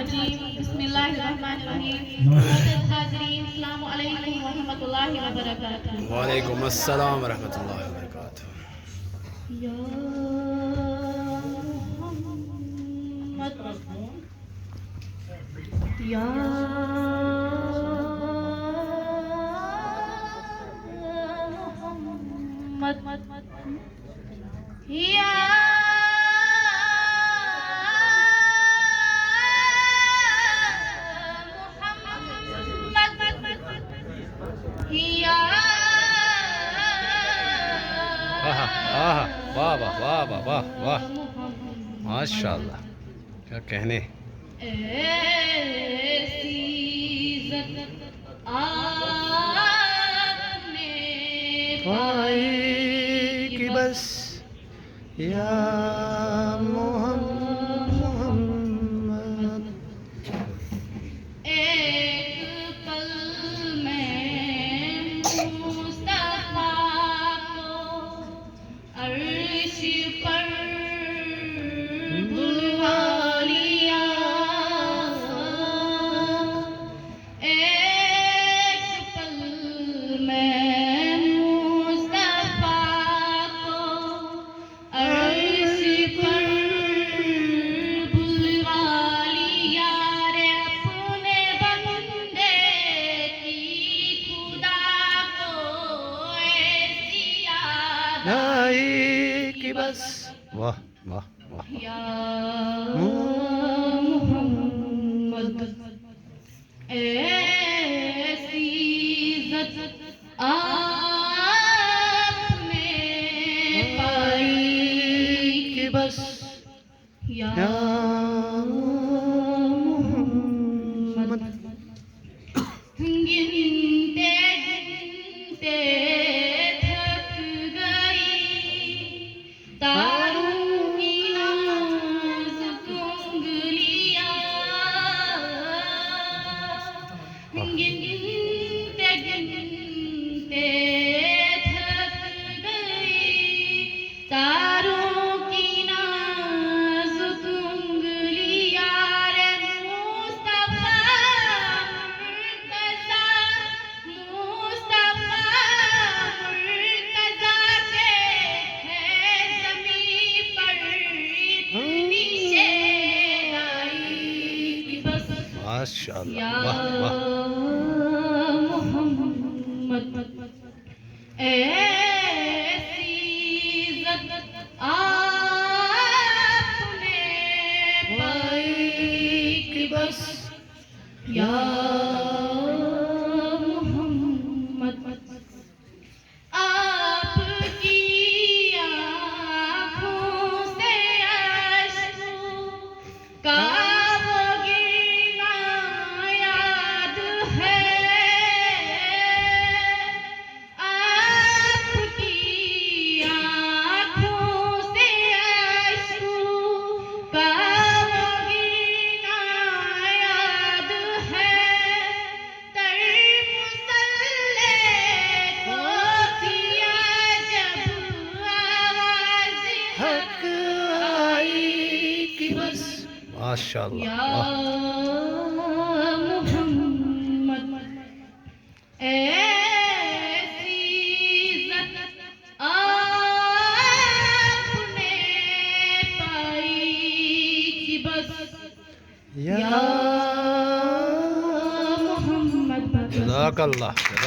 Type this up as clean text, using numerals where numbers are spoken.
بسم اللہ الرحمن الرحیم معزز حاضرین السلام علیکم ورحمۃ اللہ وبرکاتہ. وعلیکم السلام ورحمۃ اللہ وبرکاتہ. یا محمد یا محمد یا واہ واہ واہ واہ واہ واہ ماشاء اللہ کیا کہنے. ایسی عزت آپ نے پائی کہ بس یا محمد ایک پل میں مصطفیٰ کو عرش پر بلوا لیا. ایک پل میں مصطفیٰ کو عرش پر بلوا لیا. رے اپنے بندے کی خدا کو ایسی یاد آئی کہ بس واہ واہ واہ یا محمد. ایسی عزت آپ نے پائی کہ بس یا محمد. گنتے گنتے تھک گئی تاروں کی نازک انگلیاں. گنتے گنتے تھک گئی تاروں کی نازک انگلیاں. رے مصطفیٰ ماشاء اللہ یا واہ واہ. محمد ایسی عزت آپ نے پائی کہ بس یا محمد. آپ کی آنکھوں سے اشک کا ماشاء اللہ یا واہ. محمد ایسی عزت آپ نے پائی کہ بس یا محمد. جزاک اللہ.